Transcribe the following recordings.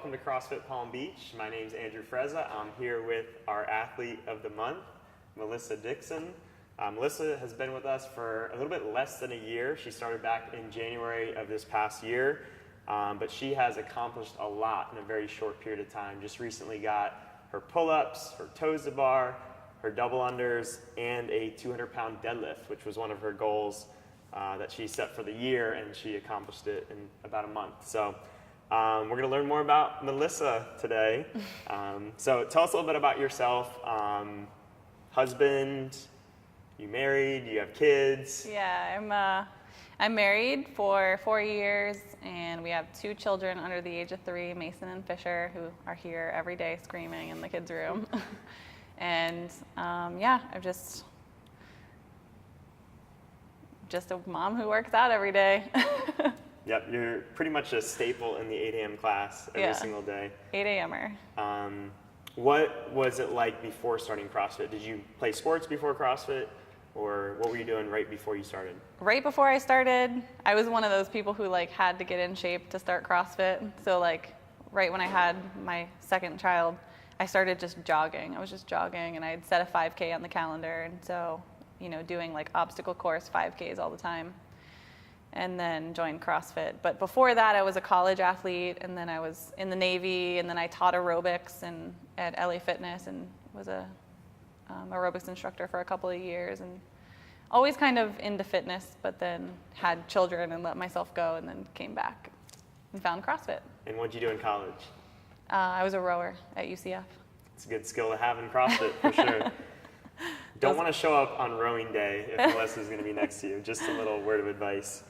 welcome to CrossFit Palm Beach. My name is Andrew Frezza. I'm here with our athlete of the month, Melissa Dixon. Melissa has been with us for a little bit less than a year. She started back in January of this past year, but she has accomplished a lot in a very short period of time. Just recently got her pull-ups, her toes to bar, her double unders, and a 200-pound deadlift, which was one of her goals that she set for the year, and she accomplished it in about a month. So we're going to learn more about Melissa today. So tell us a little bit about yourself. Husband, you married, you have kids? Yeah, I'm married for 4 years, and we have 2 children under the age of 3, Mason and Fisher, who are here every day screaming in the kids' room. And yeah, I'm just a mom who works out every day. Yep, you're pretty much a staple in the 8 a.m. class every single day. 8 a.m.er. What was it like before starting CrossFit? Did you play sports before CrossFit, or what were you doing right before you started? Right before I started, I was one of those people who had to get in shape to start CrossFit. So right when I had my second child, I started just jogging. I was just jogging, and I had set a 5K on the calendar, and so doing obstacle course 5Ks all the time, and then joined CrossFit. But before that, I was a college athlete, and then I was in the Navy, and then I taught aerobics at LA Fitness, and was a aerobics instructor for a couple of years, and always kind of into fitness, but then had children and let myself go, and then came back and found CrossFit. And what did you do in college? I was a rower at UCF. It's a good skill to have in CrossFit, for sure. Don't want to show up on rowing day if Melissa's going to be next to you. Just a little word of advice.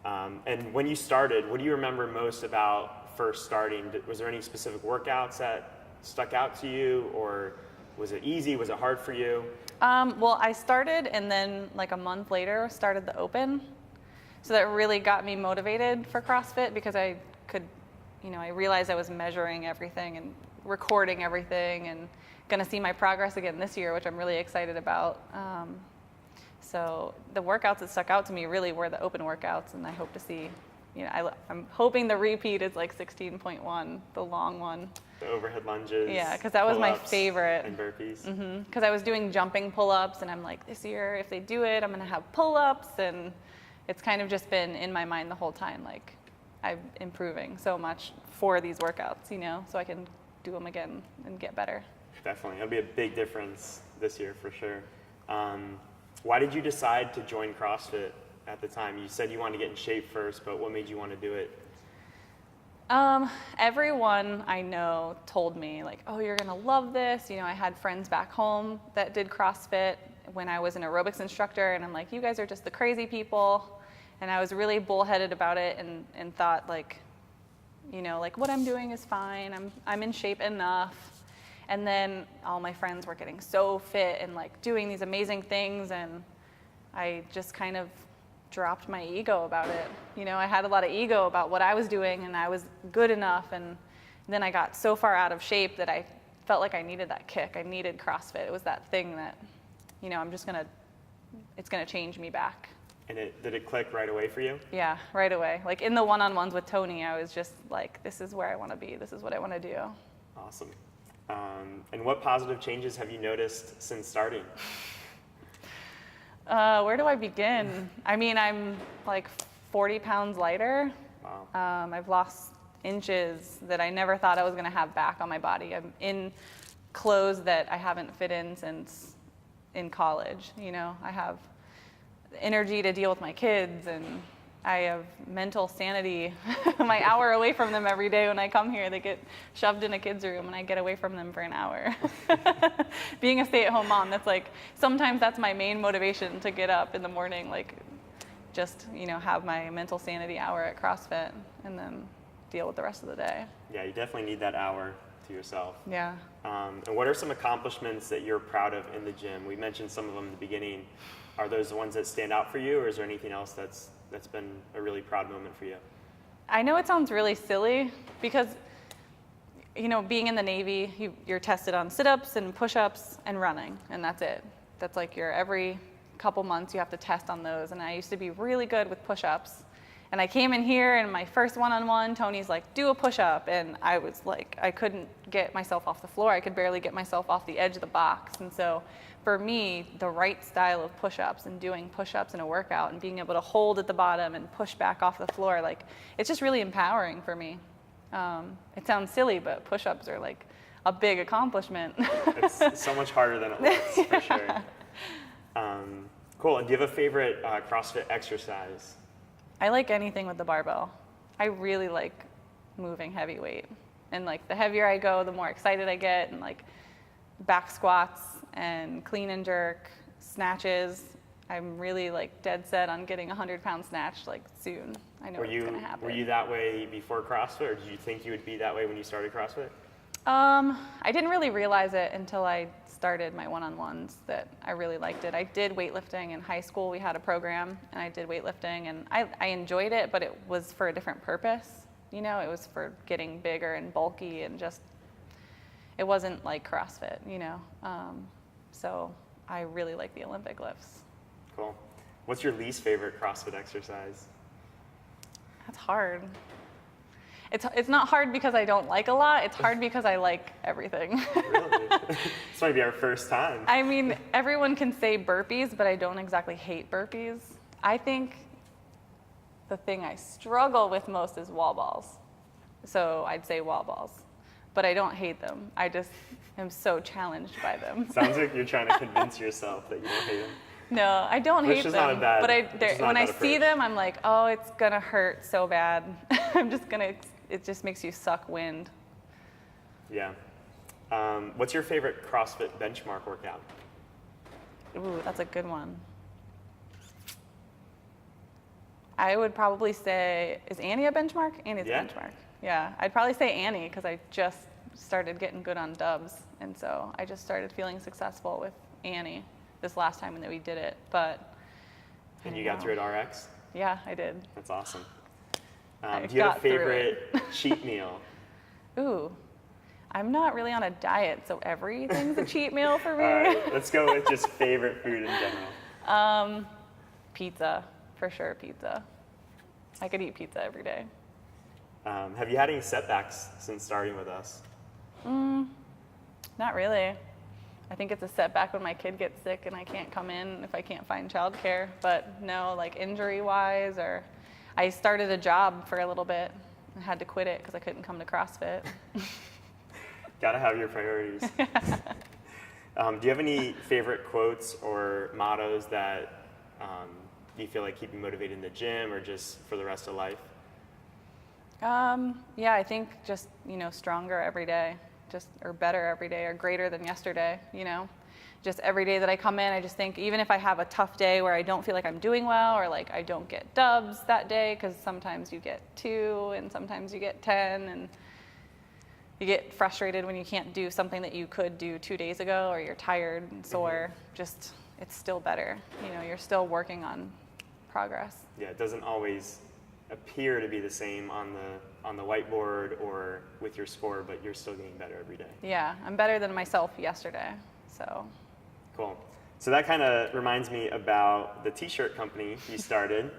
And when you started, what do you remember most about first starting? Was there any specific workouts that stuck out to you, or was it easy? Was it hard for you? Well, I started, and then a month later started the Open. So that really got me motivated for CrossFit, because I could, I realized I was measuring everything and recording everything, and going to see my progress again this year, which I'm really excited about. So the workouts that stuck out to me really were the Open workouts, and I hope to see, I'm hoping the repeat is 16.1, the long one. The overhead lunges. Yeah, because that was my favorite. And burpees. Because I was doing jumping pull-ups, and I'm this year, if they do it, I'm going to have pull-ups, and it's kind of just been in my mind the whole time, I'm improving so much for these workouts, so I can do them again and get better. Definitely. It'll be a big difference this year for sure. Why did you decide to join CrossFit at the time? You said you wanted to get in shape first, but what made you want to do it? Everyone I know told me oh, you're going to love this. I had friends back home that did CrossFit when I was an aerobics instructor, and I'm you guys are just the crazy people. And I was really bullheaded about it, and thought what I'm doing is fine. I'm in shape enough. And then all my friends were getting so fit and doing these amazing things, and I just kind of dropped my ego about it. I had a lot of ego about what I was doing, and I was good enough, and then I got so far out of shape that I felt like I needed that kick. I needed CrossFit. It was that thing that, it's gonna change me back. And did it click right away for you? Yeah, right away. In the one-on-ones with Tony, I was just this is where I want to be. This is what I want to do. Awesome. And what positive changes have you noticed since starting? Where do I begin? I mean, I'm 40 pounds lighter. Wow. I've lost inches that I never thought I was going to have back on my body. I'm in clothes that I haven't fit in since in college. I have energy to deal with my kids, and I have mental sanity. My hour away from them every day when I come here, they get shoved in a kid's room, and I get away from them for an hour. Being a stay-at-home mom, that's sometimes that's my main motivation to get up in the morning, just, have my mental sanity hour at CrossFit, and then deal with the rest of the day. Yeah, you definitely need that hour to yourself. Yeah. And what are some accomplishments that you're proud of in the gym? We mentioned some of them in the beginning. Are those the ones that stand out for you, or is there anything else that's been a really proud moment for you? I know it sounds really silly, because being in the Navy, you're tested on sit-ups and push-ups and running, and that's it. That's your every couple months you have to test on those, and I used to be really good with push-ups, And I came in here and my first one-on-one, Tony's like, do a push-up. And I was like, I couldn't get myself off the floor. I could barely get myself off the edge of the box. And so for me, the right style of push-ups and doing push-ups in a workout and being able to hold at the bottom and push back off the floor, like, it's just really empowering for me. It sounds silly, but push-ups are like a big accomplishment. It's so much harder than it looks, for sure. Cool. And do you have a favorite CrossFit exercise? I like anything with the barbell. I really like moving heavy weight. And like the heavier I go, the more excited I get. And like back squats and clean and jerk, snatches. I'm really like dead set on getting a 100-pound snatch like soon. I know it's gonna happen. Were you that way before CrossFit, or did you think you would be that way when you started CrossFit? I didn't really realize it until I started my one-on-ones that I really liked it. I did weightlifting in high school. We had a program, and I did weightlifting, and I enjoyed it, but it was for a different purpose. You know, it was for getting bigger and bulky, and just, it wasn't like CrossFit, you know. So I really like the Olympic lifts. Cool. What's your least favorite CrossFit exercise? That's hard. It's not hard because I don't like a lot. It's hard because I like everything. Really? This might be our first time. I mean, everyone can say burpees, but I don't exactly hate burpees. I think the thing I struggle with most is wall balls. So I'd say wall balls. But I don't hate them. I just am so challenged by them. Sounds like you're trying to convince yourself that you don't hate them. No, I don't hate them. Not a bad, but when I see them, I'm like, oh, it's gonna hurt so bad. It just makes you suck wind. Yeah. What's your favorite CrossFit benchmark workout? Ooh, that's a good one. I would probably say, is Annie a benchmark? Annie's a benchmark. Yeah, I'd probably say Annie because I just started getting good on dubs. And so I just started feeling successful with Annie this last time that we did it. But and you got through it RX? Yeah, I did. That's awesome. Do you have a favorite cheat meal? Ooh, I'm not really on a diet, so everything's a cheat meal for me. All right, let's go with just favorite food in general. Pizza, for sure, pizza. I could eat pizza every day. Have you had any setbacks since starting with us? Not really. I think it's a setback when my kid gets sick and I can't come in if I can't find childcare. But no, like injury-wise, or I started a job for a little bit and had to quit it because I couldn't come to CrossFit. Gotta have your priorities. Do you have any favorite quotes or mottos that you feel like keep you motivated in the gym or just for the rest of life? Yeah, I think just, stronger every day, or better every day, or greater than yesterday, Just every day that I come in, I just think, even if I have a tough day where I don't feel like I'm doing well, or like I don't get dubs that day, because sometimes you get 2 and sometimes you get 10, and you get frustrated when you can't do something that you could do 2 days ago, or you're tired and sore. Just, it's still better. You're still working on progress. Yeah, it doesn't always appear to be the same on the whiteboard or with your score, but you're still getting better every day. Yeah, I'm better than myself yesterday, so. Cool. So that kind of reminds me about the t-shirt company you started,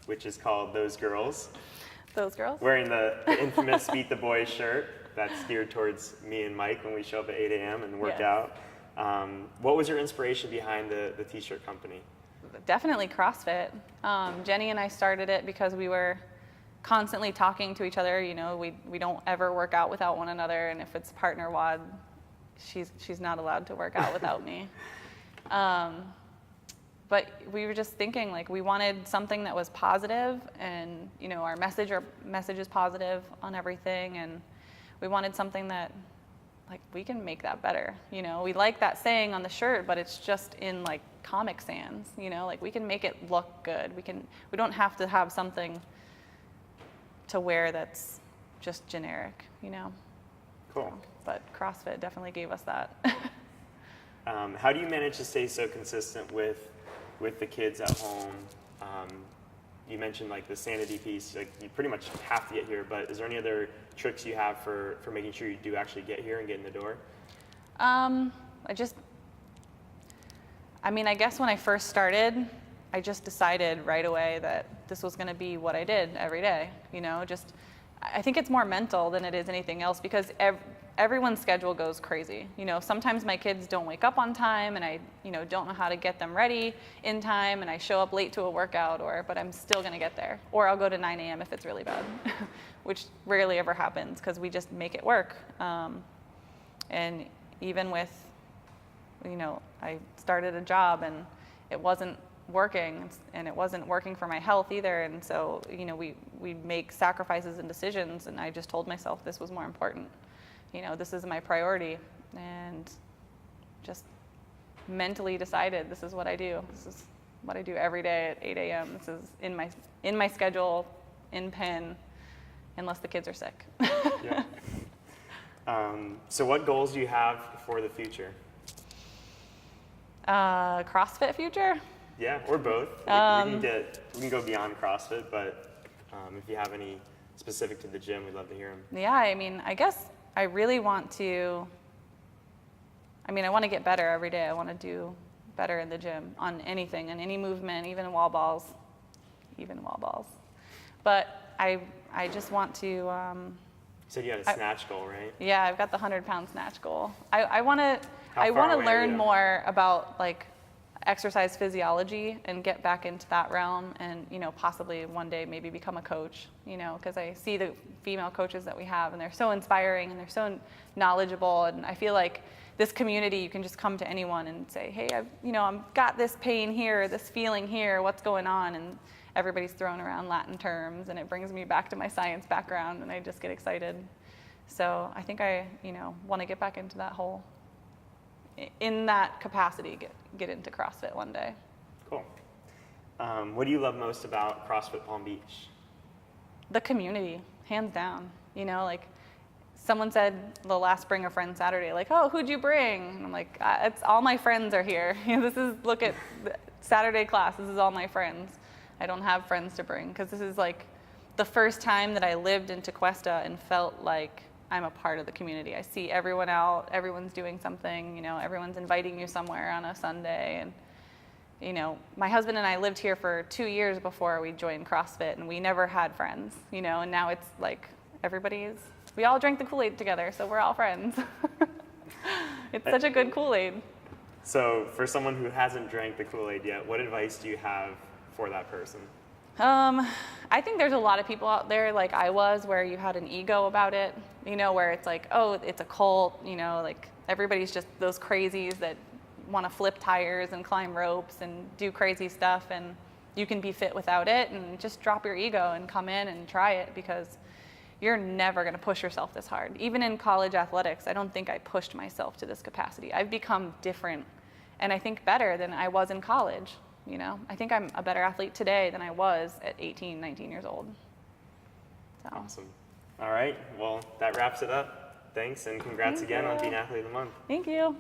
which is called Those Girls. Those Girls? Wearing the infamous Beat the Boys shirt that's geared towards me and Mike when we show up at 8 a.m. and work out. What was your inspiration behind the t-shirt company? Definitely CrossFit. Jenny and I started it because we were constantly talking to each other. We don't ever work out without one another, and if it's partner WOD, she's not allowed to work out without me. But we were just thinking, like, we wanted something that was positive, and our message is positive on everything, and we wanted something that, like, we can make that better. We like that saying on the shirt, but it's just in like Comic Sans. Like, we can make it look good. We don't have to have something to wear that's just generic. Cool. But CrossFit definitely gave us that. How do you manage to stay so consistent with the kids at home? You mentioned like the sanity piece, like you pretty much have to get here, but is there any other tricks you have for making sure you do actually get here and get in the door? I guess when I first started, I just decided right away that this was going to be what I did every day. I think it's more mental than it is anything else, because everyone's schedule goes crazy. Sometimes my kids don't wake up on time, and I, don't know how to get them ready in time, and I show up late to a workout, but I'm still going to get there. Or I'll go to 9 a.m. if it's really bad, which rarely ever happens because we just make it work. And even with, I started a job and it wasn't working, and it wasn't working for my health either. And so, we make sacrifices and decisions, and I just told myself this was more important. This is my priority, and just mentally decided this is what I do. This is what I do every day at 8 a.m. This is in my schedule, in pen, unless the kids are sick. Yeah. So what goals do you have for the future? CrossFit future? Yeah, or both. We can go beyond CrossFit, but if you have any specific to the gym, we'd love to hear them. Yeah, I guess I really want to. I want to get better every day. I want to do better in the gym on anything, on any movement, even wall balls. But I just want to. You said you had a snatch goal, right? Yeah, I've got the 100-pound snatch goal. I want to. How I far want to away are learn you? more about exercise physiology and get back into that realm, and possibly one day maybe become a coach, because I see the female coaches that we have, and they're so inspiring and they're so knowledgeable, and I feel like this community, you can just come to anyone and say, hey, I've got this pain here, this feeling here, what's going on, and everybody's throwing around Latin terms, and it brings me back to my science background, and I just get excited. So I think I want to get back into that whole, in that capacity, get into CrossFit one day. Cool. What do you love most about CrossFit Palm Beach? The community, hands down. Someone said the last Bring a Friend Saturday, oh, who'd you bring? And I'm like, it's all my friends are here. Look at the Saturday class, this is all my friends. I don't have friends to bring, because this is the first time that I lived in Tequesta and felt like I'm a part of the community. I see everyone out, everyone's doing something, everyone's inviting you somewhere on a Sunday. And, my husband and I lived here for 2 years before we joined CrossFit, and we never had friends, and now it's we all drank the Kool-Aid together, so we're all friends. It's such a good Kool-Aid. So for someone who hasn't drank the Kool-Aid yet, what advice do you have for that person? I think there's a lot of people out there like I was, where you had an ego about it, where it's oh, it's a cult, everybody's just those crazies that want to flip tires and climb ropes and do crazy stuff, and you can be fit without it, and just drop your ego and come in and try it, because you're never going to push yourself this hard. Even in college athletics, I don't think I pushed myself to this capacity. I've become different, and I think better than I was in college. I think I'm a better athlete today than I was at 18, 19 years old. So. Awesome. All right. Well, that wraps it up. Thanks, and congrats again on being Athlete of the Month. Thank you.